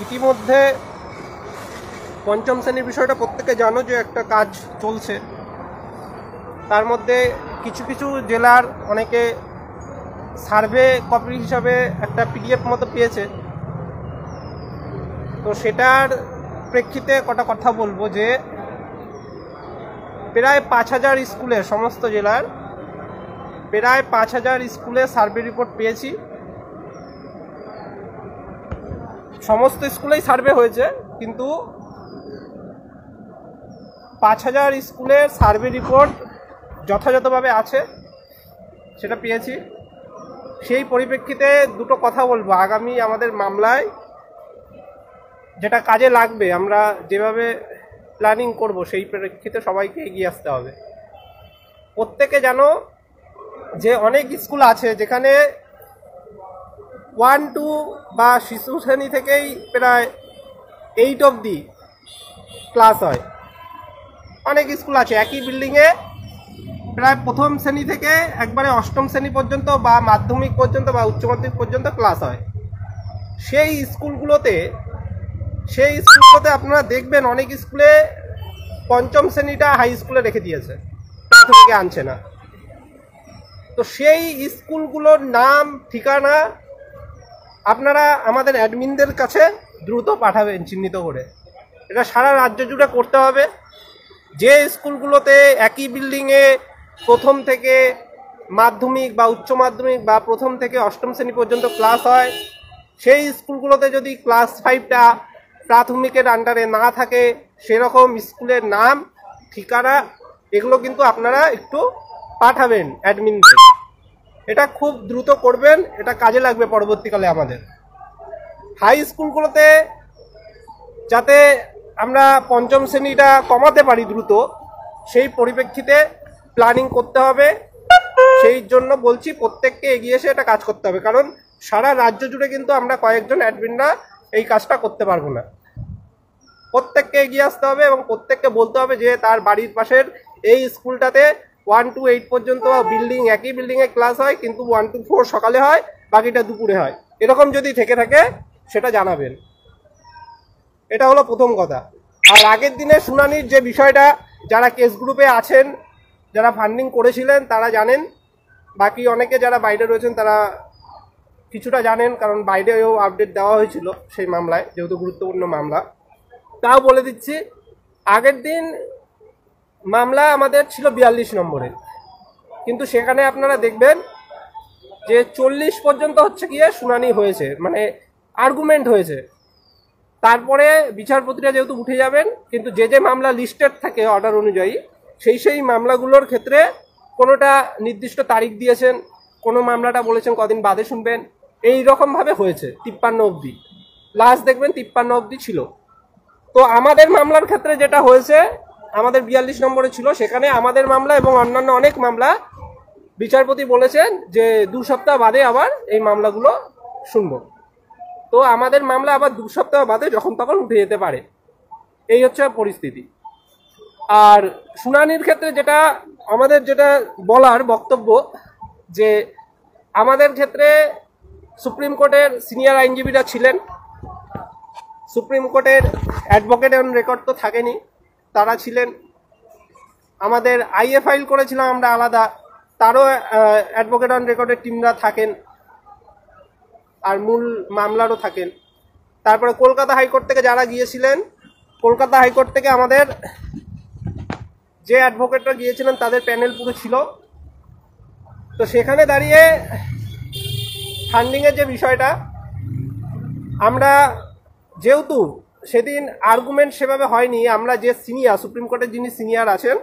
ইতিমধ্যে পঞ্চম শ্রেণীর বিষয়টা প্রত্যেকে জানো যে একটা কাজ চলছে। তার মধ্যে কিছু কিছু জেলার অনেকে সার্ভে কপি হিসাবে একটা পিডিএফ মতো পেয়েছে। তো সেটার প্রেক্ষিতে কটা কথা বলবো যে প্রায় ৫,০০০ স্কুলের, সমস্ত জেলার প্রায় ৫,০০০ স্কুলে সার্ভে রিপোর্ট পেয়েছি। সমস্ত স্কুলেই সার্ভে হয়েছে, কিন্তু ৫,০০০ স্কুলের সার্ভে রিপোর্ট যথাযথভাবে আছে সেটা পেয়েছি। সেই পরিপ্রেক্ষিতে দুটো কথা বলবো। আগামী আমাদের মামলায় যেটা কাজে লাগবে, আমরা যেভাবে প্ল্যানিং করব সেই প্রেক্ষিতে সবাইকে এগিয়ে আসতে হবে। প্রত্যেকে জানো যে অনেক স্কুল আছে যেখানে 1, 2 বা শিশু শ্রেণী থেকেই প্রায় 8 অবধি ক্লাস হয়। অনেক স্কুল আছে একই বিল্ডিংয়ে প্রায় প্রথম শ্রেণী থেকে একবারে অষ্টম শ্রেণী পর্যন্ত বা মাধ্যমিক পর্যন্ত বা উচ্চ মাধ্যমিক পর্যন্ত ক্লাস হয়। সেই স্কুলগুলোতে আপনারা দেখবেন অনেক স্কুলে পঞ্চম শ্রেণীটা হাই স্কুলে রেখে দিয়েছে, প্রাথমিকে আনছে না। তো সেই স্কুলগুলোর নাম, ঠিকানা আপনারা আমাদের অ্যাডমিনদের কাছে দ্রুত পাঠাবেন চিহ্নিত করে। এটা সারা রাজ্য জুড়ে করতে হবে। যে স্কুলগুলোতে একই বিল্ডিংয়ে প্রথম থেকে মাধ্যমিক বা উচ্চ মাধ্যমিক বা প্রথম থেকে অষ্টম শ্রেণী পর্যন্ত ক্লাস হয়, সেই স্কুলগুলোতে যদি ক্লাস 5টা প্রাথমিকের আন্ডারে না থাকে, সেরকম স্কুলের নাম, ঠিকানা এগুলো কিন্তু আপনারা একটু পাঠাবেন অ্যাডমিনদের। এটা খুব দ্রুত করবেন, এটা কাজে লাগবে পরবর্তীকালে আমাদের। হাই স্কুলগুলোতে যাতে আমরা পঞ্চম শ্রেণীটা কমাতে পারি দ্রুত, সেই পরিপ্রেক্ষিতে প্ল্যানিং করতে হবে। সেই জন্য বলছি প্রত্যেককে এগিয়ে এসে এটা কাজ করতে হবে, কারণ সারা রাজ্য জুড়ে কিন্তু আমরা কয়েকজন অ্যাডমিনরা এই কাজটা করতে পারবো না। প্রত্যেককে এগিয়ে আসতে হবে এবং প্রত্যেককে বলতে হবে যে তার বাড়ির পাশের এই স্কুলটাতে 1 to 8 পর্যন্ত বিল্ডিং, একই বিল্ডিংয়ে ক্লাস হয়, কিন্তু 1 to 4 সকালে হয়, বাকিটা দুপুরে হয়। এরকম যদি থেকে থাকে সেটা জানাবেন। এটা হলো প্রথম কথা। আর আগের দিনে শুনানির যে বিষয়টা, যারা কেস গ্রুপে আছেন, যারা ফান্ডিং করেছিলেন তারা জানেন, বাকি অনেকে যারা বাইরে রয়েছেন তারা কিছুটা জানেন, কারণ বাইরেও আপডেট দেওয়া হয়েছিল সেই মামলায়, যেহেতু গুরুত্বপূর্ণ মামলা। তাও বলে দিচ্ছি, আগের দিন মামলা আমাদের ছিল 42 নম্বরে, কিন্তু সেখানে আপনারা দেখবেন যে 40 পর্যন্ত হচ্ছে গিয়ে শুনানি হয়েছে, মানে আর্গুমেন্ট হয়েছে। তারপরে বিচারপতিরা যেহেতু উঠে যাবেন, কিন্তু যে যে মামলা লিস্টেড থাকে অর্ডার অনুযায়ী, সেই মামলাগুলোর ক্ষেত্রে কোনোটা নির্দিষ্ট তারিখ দিয়েছেন, কোনো মামলাটা বলেছেন কদিন বাদে শুনবেন, এই রকমভাবে হয়েছে 53 অবধি। লাস্ট দেখবেন 53 অবধি ছিল। তো আমাদের মামলার ক্ষেত্রে যেটা হয়েছে, আমাদের 42 নম্বরে ছিল, সেখানে আমাদের মামলা এবং অন্যান্য অনেক মামলা বিচারপতি বলেছেন যে 2 সপ্তাহ বাদে আবার এই মামলাগুলো শুনবো। তো আমাদের মামলা আবার 2 সপ্তাহ বাদে যখন তখন উঠে যেতে পারে, এই হচ্ছে পরিস্থিতি। আর শুনানির ক্ষেত্রে যেটা আমাদের বলার বক্তব্য, যে আমাদের ক্ষেত্রে সুপ্রিম কোর্টের সিনিয়র আইনজীবীরা ছিলেন। সুপ্রিম কোর্টের অ্যাডভোকেট অন রেকর্ড তো থাকেনি, তারা ছিলেন। আমাদের আইএ ফাইল করেছিলাম আমরা আলাদা, তারও অ্যাডভোকেট অন রেকর্ডের টিমরা থাকেন, আর মূল মামলারও থাকেন। তারপরে কলকাতা হাইকোর্ট থেকে যারা গিয়েছিলেন, কলকাতা হাইকোর্ট থেকে আমাদের যে অ্যাডভোকেটরা গিয়েছিলেন তাদের প্যানেল পুরো ছিল। তো সেখানে দাঁড়িয়ে ফান্ডিংয়ের যে বিষয়টা, আমরা যেহেতু সেদিন আর্গুমেন্ট সেভাবে হয়নি, আমরা যে সিনিয়র, সুপ্রিম কোর্টের যিনি সিনিয়র আছেন,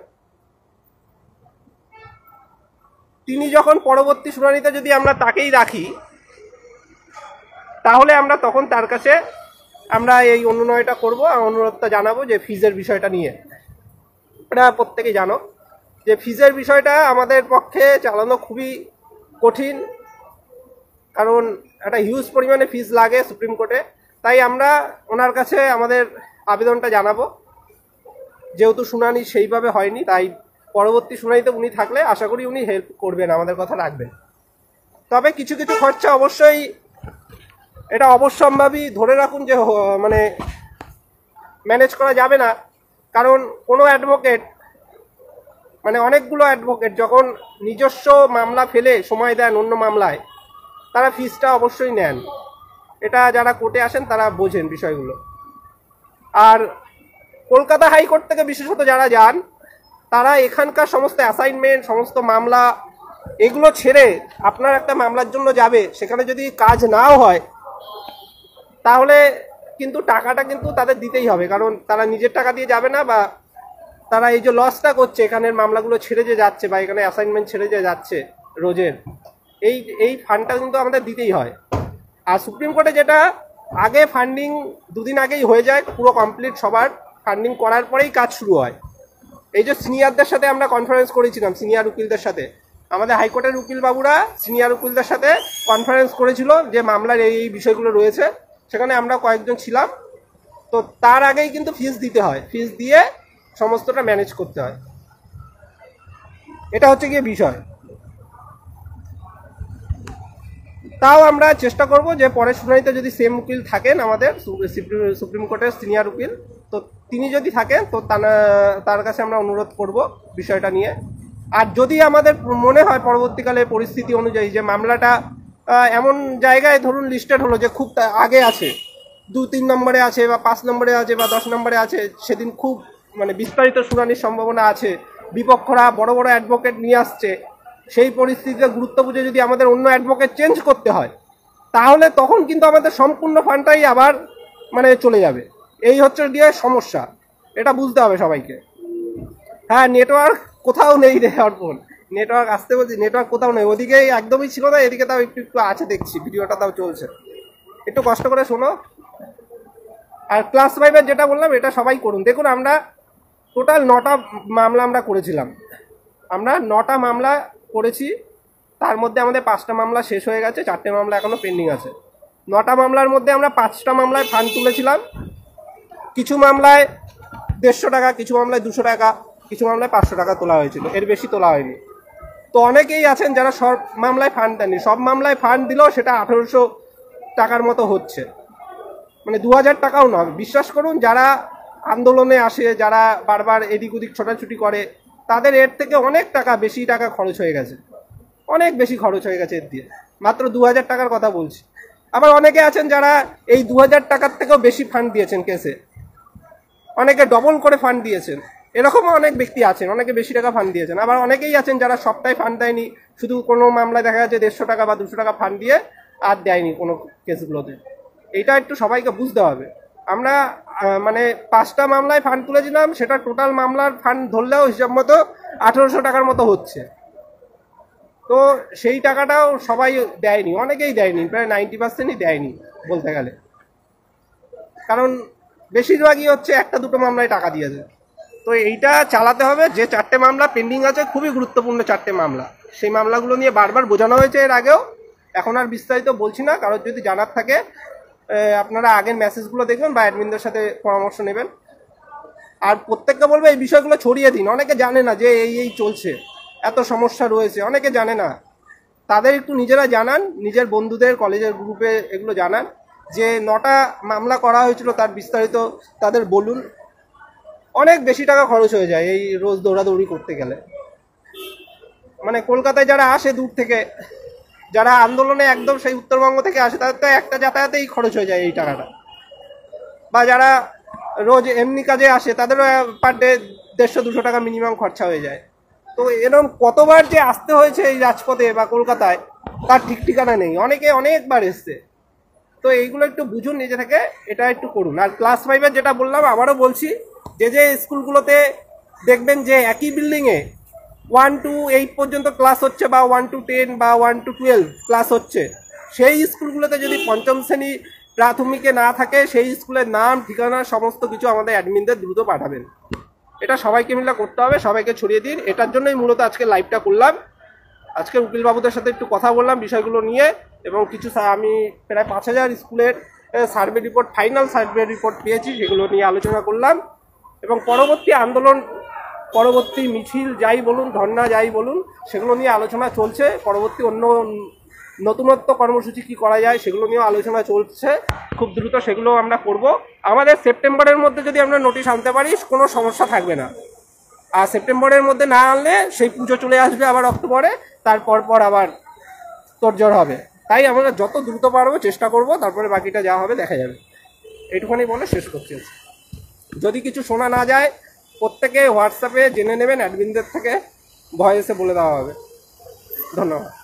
তিনি যখন পরবর্তী শুনানিতে যদি আমরা তাকেই রাখি, তাহলে আমরা তখন তার কাছে আমরা এই অনুনয়টা করব, অনুরোধটা জানাবো যে ফিজের বিষয়টা নিয়ে। এটা প্রত্যেকেই জানো যে ফিজের বিষয়টা আমাদের পক্ষে চালানো খুবই কঠিন, কারণ একটা হিউজ পরিমাণে ফিজ লাগে সুপ্রিম কোর্টে। তাই আমরা ওনার কাছে আমাদের আবেদনটা জানাবো। যেহেতু শুনানি সেইভাবে হয়নি, তাই পরবর্তী শুনানিতে উনি থাকলে আশা করি উনি হেল্প করবেন, আমাদের কথা রাখবেন। তবে কিছু কিছু খরচা অবশ্যই এটা অবশ্যম্ভাবী ধরে রাখুন যে মানে ম্যানেজ করা যাবে না। কারণ কোনো অ্যাডভোকেট মানে অনেকগুলো অ্যাডভোকেট যখন নিজস্ব মামলা ফেলে সময় দেন অন্য মামলায়, তারা ফিসটা অবশ্যই নেন। এটা যারা কোর্টে আসেন তারা বোঝেন বিষয়গুলো। আর কলকাতা হাইকোর্ট থেকে বিশেষত যারা যান, তারা এখানকার সমস্ত অ্যাসাইনমেন্ট, সমস্ত মামলা এগুলো ছেড়ে আপনার একটা মামলার জন্য যাবে, সেখানে যদি কাজ নাও হয় তাহলে কিন্তু টাকাটা কিন্তু তাদের দিতেই হবে। কারণ তারা নিজের টাকা দিয়ে যাবে না, বা তারা এই যে লসটা করছে এখানের মামলাগুলো ছেড়ে যে যাচ্ছে বা এখানে অ্যাসাইনমেন্ট ছেড়ে যে যাচ্ছে রোজের, এই ফান্ডটা কিন্তু আমাদের দিতেই হয়। আর সুপ্রিম কোর্টে যেটা আগে ফান্ডিং দুদিন আগেই হয়ে যায়, পুরো কমপ্লিট সবার ফান্ডিং করার পরেই কাজ শুরু হয়। এই যে সিনিয়রদের সাথে আমরা কনফারেন্স করেছিলাম, সিনিয়র উকিলদের সাথে, আমাদের হাইকোর্টের উকিল বাবুরা সিনিয়র উকিলদের সাথে কনফারেন্স করেছিল যে মামলার এই বিষয়গুলো রয়েছে, সেখানে আমরা কয়েকজন ছিলাম। তো তার আগেই কিন্তু ফিস দিতে হয়, ফিস দিয়ে সমস্তটা ম্যানেজ করতে হয়। এটা হচ্ছে গিয়ে বিষয়। তাও আমরা চেষ্টা করব যে পরের শুনানিতে যদি সেম উকিল থাকেন আমাদের সুপ্রিম কোর্টের সিনিয়র উকিল, তো তিনি যদি থাকেন তো তার কাছে আমরা অনুরোধ করব বিষয়টা নিয়ে। আর যদি আমাদের মনে হয় পরবর্তীকালে পরিস্থিতি অনুযায়ী যে মামলাটা এমন জায়গায় ধরুন লিস্টেড হলো যে খুব আগে আছে, 2-3 নম্বরে আছে বা 5 নম্বরে আছে বা 10 নম্বরে আছে, সেদিন খুব মানে বিস্তারিত শুনানির সম্ভাবনা আছে, বিপক্ষরা বড় বড় অ্যাডভোকেট নিয়ে আসছে, সেই পরিস্থিতিতে গুরুত্ব বুঝে যদি আমাদের অন্য অ্যাডভোকেট চেঞ্জ করতে হয়, তাহলে তখন কিন্তু আমাদের সম্পূর্ণ ফান্ডটাই আবার মানে চলে যাবে। এই হচ্ছে দিয়ে সমস্যা, এটা বুঝতে হবে সবাইকে। হ্যাঁ, নেটওয়ার্ক কোথাও নেই রে অর্পণ, নেটওয়ার্ক আসতে বলছি, নেটওয়ার্ক কোথাও নেই। ওদিকে একদমই ছিল না, এদিকে তাও একটু একটু আছে, দেখছি ভিডিওটা তাও চলছে, একটু কষ্ট করে শোনো। আর ক্লাস 5-এর যেটা বললাম এটা সবাই করুন। দেখুন, আমরা টোটাল 9টা মামলা আমরা করেছিলাম, আমরা 9টা মামলা করেছি, তার মধ্যে আমাদের 5টা মামলা শেষ হয়ে গেছে, 4টে মামলা এখনো পেন্ডিং আছে। 9টা মামলার মধ্যে আমরা 5টা মামলায় ফান্ড তুলেছিলাম। কিছু মামলায় 150 টাকা, কিছু মামলায় 200 টাকা, কিছু মামলায় 500 টাকা তোলা হয়েছিল, এর বেশি তোলা হয়নি। তো অনেকেই আছেন যারা সব মামলায় ফান্ড দেননি, সব মামলায় ফান্ড দিলেও সেটা 1800 টাকার মতো হচ্ছে, মানে 2000 টাকাও নয়। বিশ্বাস করুন, যারা আন্দোলনে আসে, যারা বারবার এদিক ওদিক ছোটাছুটি করে, তাদের এর থেকে অনেক টাকা বেশি টাকা খরচ হয়ে গেছে, অনেক বেশি খরচ হয়ে গেছে এর দিয়ে। মাত্র 2000 টাকার কথা বলছি। আবার অনেকে আছেন যারা এই 2000 টাকার থেকেও বেশি ফান্ড দিয়েছেন কেসে, অনেকে ডবল করে ফান্ড দিয়েছেন, এরকমও অনেক ব্যক্তি আছেন, অনেকে বেশি টাকা ফান্ড দিয়েছেন। আবার অনেকেই আছেন যারা সবটাই ফান্ড দেয়নি, শুধু কোনো মামলায় দেখা যাচ্ছে 150 টাকা বা 200 টাকা ফান্ড দিয়ে আর দেয়নি কোনো কেসগুলোতে। এইটা একটু সবাইকে বুঝতে হবে। আমরা মানে 5টা মামলায় ফান্ড তুলেছিলাম, সেটা টোটাল মামলার ফান্ড ধরলেও হিসাব মতো 1800 টাকার মতো হচ্ছে। তো সেই টাকাটাও সবাই দেয়নি, অনেকেই দেয়নি, প্রায় 90%ই দেয়নি বলতে গেলে। কারণ বেশিরভাগই হচ্ছে 1-2 মামলায় টাকা দিয়েছে। তো এইটা চালাতে হবে। যে 4টে মামলা পেন্ডিং আছে, খুবই গুরুত্বপূর্ণ 4টে মামলা, সেই মামলাগুলো নিয়ে বারবার বোঝানো হয়েছে এর আগেও, এখন আর বিস্তারিত বলছি না। কারোর যদি জানার থাকে আপনারা আগের মেসেজগুলো দেখবেন বা অ্যাডমিনদের সাথে পরামর্শ নেবেন। আর প্রত্যেককে বলবো এই বিষয়গুলো ছড়িয়ে দিন। অনেকে জানে না যে এই চলছে, এত সমস্যা রয়েছে, অনেকে জানে না। তাদের একটু নিজেরা জানান, নিজের বন্ধুদের কলেজের গ্রুপে এগুলো জানান যে 9টা মামলা করা হয়েছিল তার বিস্তারিত তাদের বলুন। অনেক বেশি টাকা খরচ হয়ে যায় এই রোজ দৌড়াদৌড়ি করতে গেলে। মানে কলকাতায় যারা আসে দূর থেকে, যারা আন্দোলনে একদম সেই উত্তরবঙ্গ থেকে আসে, তাদের তো একটা যাতায়াতেই খরচ হয়ে যায় এই টাকাটা। বা যারা রোজ এমনি কাজে আসে, তাদেরও পার ডে 150-200 টাকা মিনিমাম খরচা হয়ে যায়। তো এরকম কতবার যে আসতে হয়েছে এই রাজপথে বা কলকাতায়, তার ঠিক ঠিকানা নেই, অনেকে অনেকবার এসছে। তো এইগুলো একটু বুঝুন নিজে থেকে, এটা একটু করুন। আর ক্লাস 5-এর যেটা বললাম, আবারও বলছি, যে স্কুলগুলোতে দেখবেন যে একই বিল্ডিংয়ে 1 to 8 পর্যন্ত ক্লাস হচ্ছে, বা 1 to 10 বা 1 to 12 ক্লাস হচ্ছে, সেই স্কুলগুলোতে যদি 5ম শ্রেণী প্রাথমিকে না থাকে, সেই স্কুলের নাম, ঠিকানা সমস্ত কিছু আমাদের অ্যাডমিনদের দ্রুত পাঠাবেন। এটা সবাইকে মিলে করতে হবে, সবাইকে ছড়িয়ে দিন। এটার জন্যই মূলত আজকে লাইভটা করলাম। আজকে উকিলবাবুদের সাথে একটু কথা বললাম বিষয়গুলো নিয়ে, এবং কিছু আমি প্রায় 5000 স্কুলের survey report, final survey report পেয়েছি, সেগুলো নিয়ে আলোচনা করলাম। এবং পরবর্তী আন্দোলন, পরবর্তী মিছিল যাই বলুন, ধর্ণা যাই বলুন, সেগুলো নিয়ে আলোচনা চলছে। পরবর্তী অন্য নতুনত্ব কর্মসূচি কি করা যায় সেগুলো নিয়েও আলোচনা চলছে, খুব দ্রুত সেগুলো আমরা করব। আমাদের সেপ্টেম্বরের মধ্যে যদি আমরা নোটিশ আনতে পারি কোনো সমস্যা থাকবে না, আর সেপ্টেম্বরের মধ্যে না আনলে সেই পুজো চলে আসবে আবার অক্টোবরে, তারপর আবার তোড়জোড় হবে। তাই আমরা যত দ্রুত পারবো চেষ্টা করব, তারপরে বাকিটা যা হবে দেখা যাবে। এইটুখানি বলে শেষ করছি। যদি কিছু শোনা না যায় প্রত্যেকে হোয়াটসঅ্যাপে জেনে নেবেন, অ্যাডমিনদের থেকে ভয়েসে বলে দেওয়া হবে। ধন্যবাদ।